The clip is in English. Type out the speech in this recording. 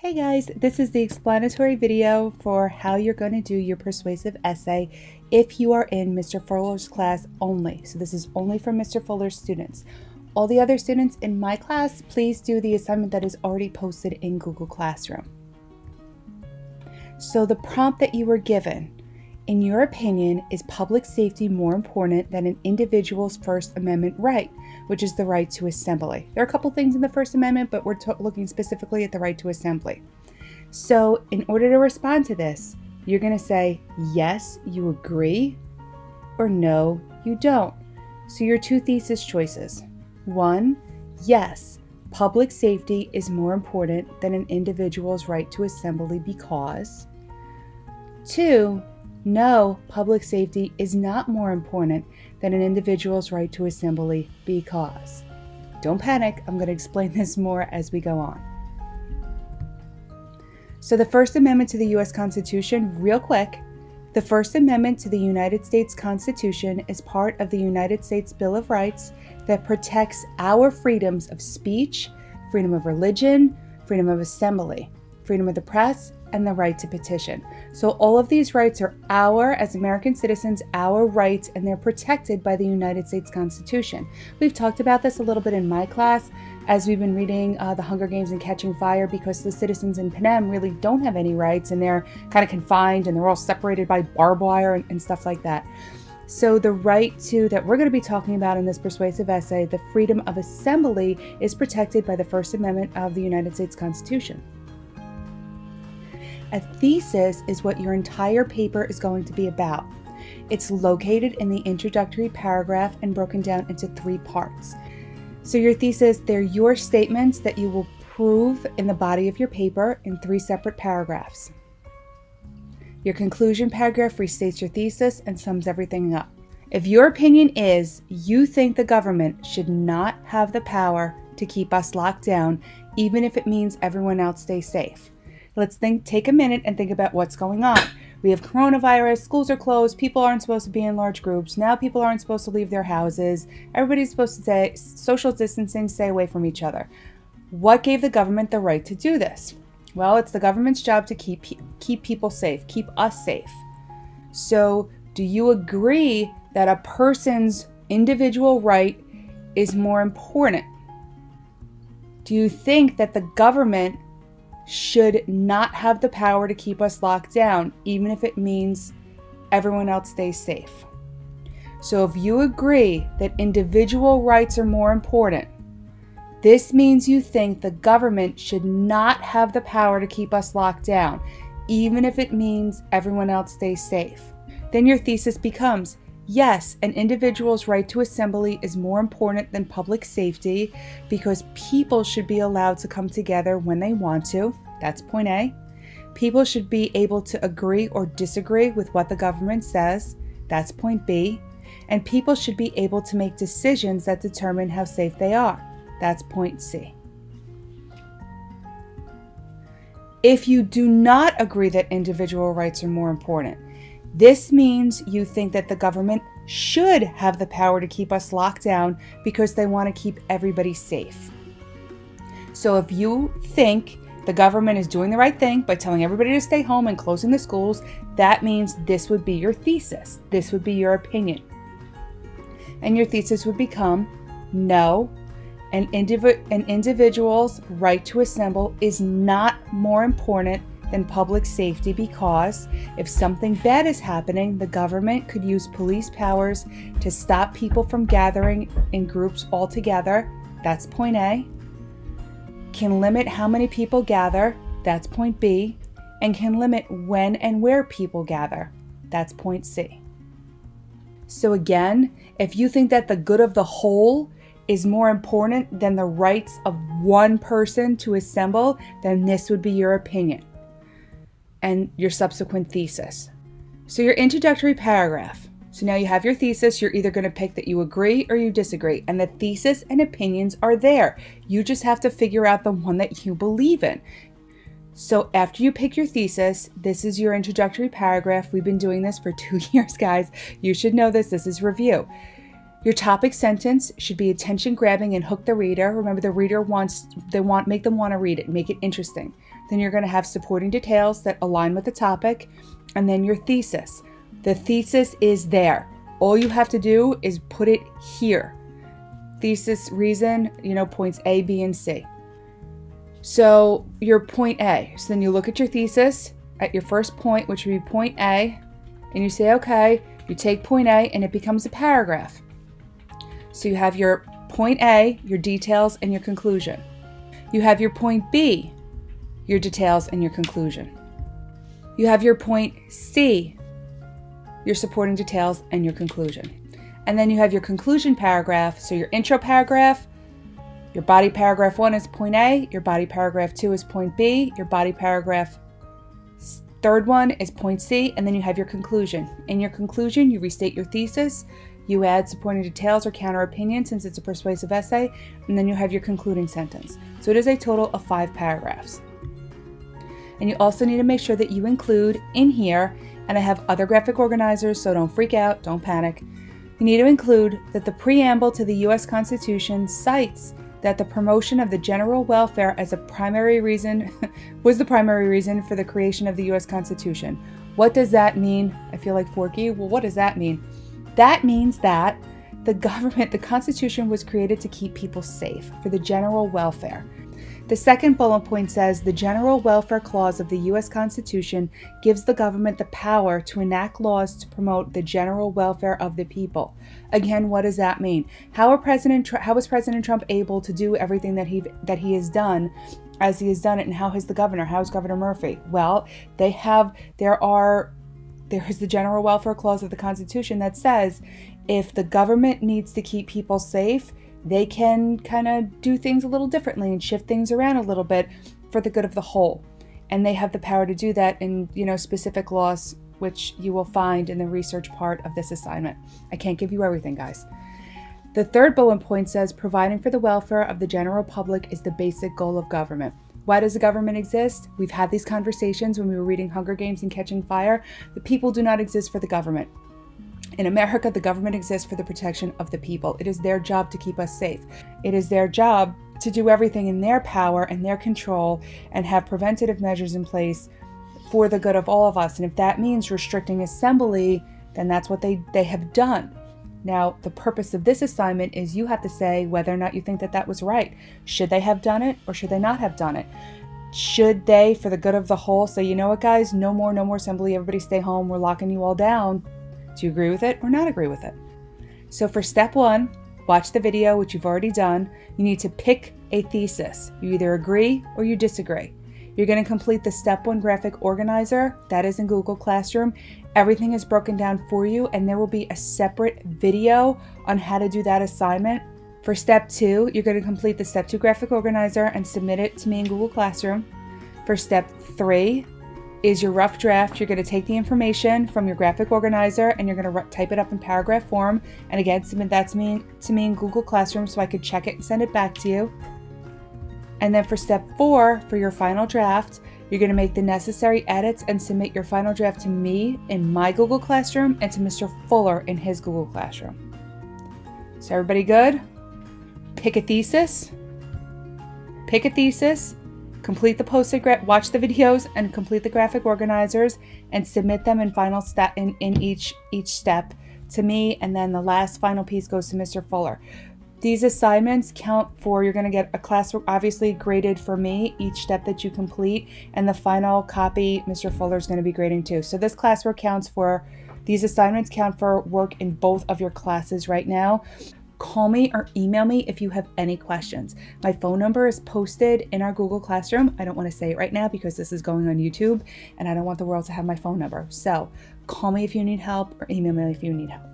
Hey guys, this is the explanatory video for how you're going to do your persuasive essay if you are in Mr. Fuller's class only. So this is only for Mr. Fuller's students. All the other students in my class, please do the assignment that is already posted in Google Classroom. So the prompt that you were given, in your opinion, is public safety more important than an individual's First Amendment right, which is the right to assembly? There are a couple things in the First Amendment, but we're looking specifically at the right to assembly. So in order to respond to this, you're going to say, yes, you agree, or no, you don't. So your two thesis choices. 1, yes, public safety is more important than an individual's right to assembly because. 2, no, public safety is not more important than an individual's right to assembly because. Don't panic, I'm going to explain this more as we go on. So the First Amendment to the U.S. Constitution, real quick. The First Amendment to the United States Constitution is part of the United States Bill of Rights that protects our freedoms of speech, freedom of religion, freedom of assembly, freedom of the press, and the right to petition. So all of these rights are as American citizens, our rights, and they're protected by the United States Constitution. We've talked about this a little bit in my class as we've been reading The Hunger Games and Catching Fire, because the citizens in Panem really don't have any rights and they're kind of confined and they're all separated by barbed wire and stuff like that. So the right that we're going to be talking about in this persuasive essay, the freedom of assembly, is protected by the First Amendment of the United States Constitution. A thesis is what your entire paper is going to be about. It's located in the introductory paragraph and broken down into 3 parts. So your thesis, they're your statements that you will prove in the body of your paper in 3 separate paragraphs. Your conclusion paragraph restates your thesis and sums everything up. If your opinion is you think the government should not have the power to keep us locked down, even if it means everyone else stays safe. Let's take a minute and think about what's going on. We have coronavirus, schools are closed, people aren't supposed to be in large groups, now people aren't supposed to leave their houses, everybody's supposed to stay social distancing, stay away from each other. What gave the government the right to do this? Well, it's the government's job to keep people safe, keep us safe. So do you agree that a person's individual right is more important? Do you think that the government should not have the power to keep us locked down, even if it means everyone else stays safe? So if you agree that individual rights are more important, this means you think the government should not have the power to keep us locked down, even if it means everyone else stays safe. Then your thesis becomes, yes, an individual's right to assembly is more important than public safety because people should be allowed to come together when they want to. That's point A. People should be able to agree or disagree with what the government says. That's point B. And people should be able to make decisions that determine how safe they are. That's point C. If you do not agree that individual rights are more important, this means you think that the government should have the power to keep us locked down because they want to keep everybody safe. So if you think the government is doing the right thing by telling everybody to stay home and closing the schools, that means this would be your thesis. This would be your opinion. And your thesis would become, no, an individual's right to assemble is not more important than public safety because if something bad is happening, the government could use police powers to stop people from gathering in groups altogether. That's point A. Can limit how many people gather. That's point B. And can limit when and where people gather. That's point C. So again, if you think that the good of the whole is more important than the rights of one person to assemble, then this would be your opinion and your subsequent thesis. So your introductory paragraph. So now you have your thesis. You're either going to pick that you agree or you disagree. And the thesis and opinions are there. You just have to figure out the one that you believe in. So after you pick your thesis, this is your introductory paragraph. We've been doing this for 2 years, guys. You should know this. This is review. Your topic sentence should be attention grabbing and hook the reader. Remember, the reader make them want to read it, make it interesting. Then you're going to have supporting details that align with the topic, and then your thesis. The thesis is there. All you have to do is put it here. Thesis reason, points A, B, and C. So your point A. So then you look at your thesis at your first point, which would be point A, and you say, okay, you take point A and it becomes a paragraph. So you have your point A, your details, and your conclusion. You have your point B, your details, and your conclusion. You have your point C, your supporting details, and your conclusion. And then you have your conclusion paragraph. So your intro paragraph, your body paragraph 1 is point A, your body paragraph 2 is point B, your body paragraph third one is point C, and then you have your conclusion. In your conclusion, you restate your thesis, you add supporting details or counter opinion since it's a persuasive essay, and then you have your concluding sentence. So it is a total of 5 paragraphs. And you also need to make sure that you include in here, and I have other graphic organizers, so don't freak out, don't panic. You need to include that the preamble to the U.S. Constitution cites that the promotion of the general welfare as a primary reason was the primary reason for the creation of the U.S. Constitution. What does that mean? I feel like Forky. Well, what does that mean? That means that the Constitution was created to keep people safe, for the general welfare. The second bullet point says the General Welfare Clause of the U.S. Constitution gives the government the power to enact laws to promote the general welfare of the people. Again, what does that mean? How is President Trump able to do everything that he has done as he has done it, and how is Governor Murphy? Well, there is the General Welfare Clause of the Constitution that says if the government needs to keep people safe, they can kind of do things a little differently and shift things around a little bit for the good of the whole. And they have the power to do that in, specific laws, which you will find in the research part of this assignment. I can't give you everything, guys. The third bullet point says providing for the welfare of the general public is the basic goal of government. Why does the government exist? We've had these conversations when we were reading Hunger Games and Catching Fire. The people do not exist for the government. In America, the government exists for the protection of the people. It is their job to keep us safe. It is their job to do everything in their power and their control and have preventative measures in place for the good of all of us. And if that means restricting assembly, then that's what they have done. Now, the purpose of this assignment is you have to say whether or not you think that was right. Should they have done it or should they not have done it? Should they, for the good of the whole, say, you know what, guys, no more assembly, everybody stay home, we're locking you all down. Do you agree with it or not agree with it? So for step 1, watch the video, which you've already done. You need to pick a thesis. You either agree or you disagree. You're going to complete the step 1 graphic organizer. That is in Google Classroom. Everything is broken down for you, and there will be a separate video on how to do that assignment. For step 2, you're going to complete the step 2 graphic organizer and submit it to me in Google Classroom. For step 3, is your rough draft. You're going to take the information from your graphic organizer and you're going to type it up in paragraph form, and again submit that to me in Google Classroom so I could check it and send it back to you. And then for step 4, for your final draft, you're going to make the necessary edits and submit your final draft to me in my Google Classroom and to Mr. Fuller in his Google Classroom. So everybody good? Pick a thesis. Complete the posted watch the videos and complete the graphic organizers and submit them in final step in each step to me, and then the last final piece goes to Mr. Fuller. These assignments count for, you're going to get a classwork obviously graded for me each step that you complete, and the final copy Mr. Fuller is going to be grading too. So this classwork these assignments count for work in both of your classes right now. Call me or email me if you have any questions. My phone number is posted in our Google Classroom. I don't want to say it right now because this is going on YouTube and I don't want the world to have my phone number. So call me if you need help or email me if you need help.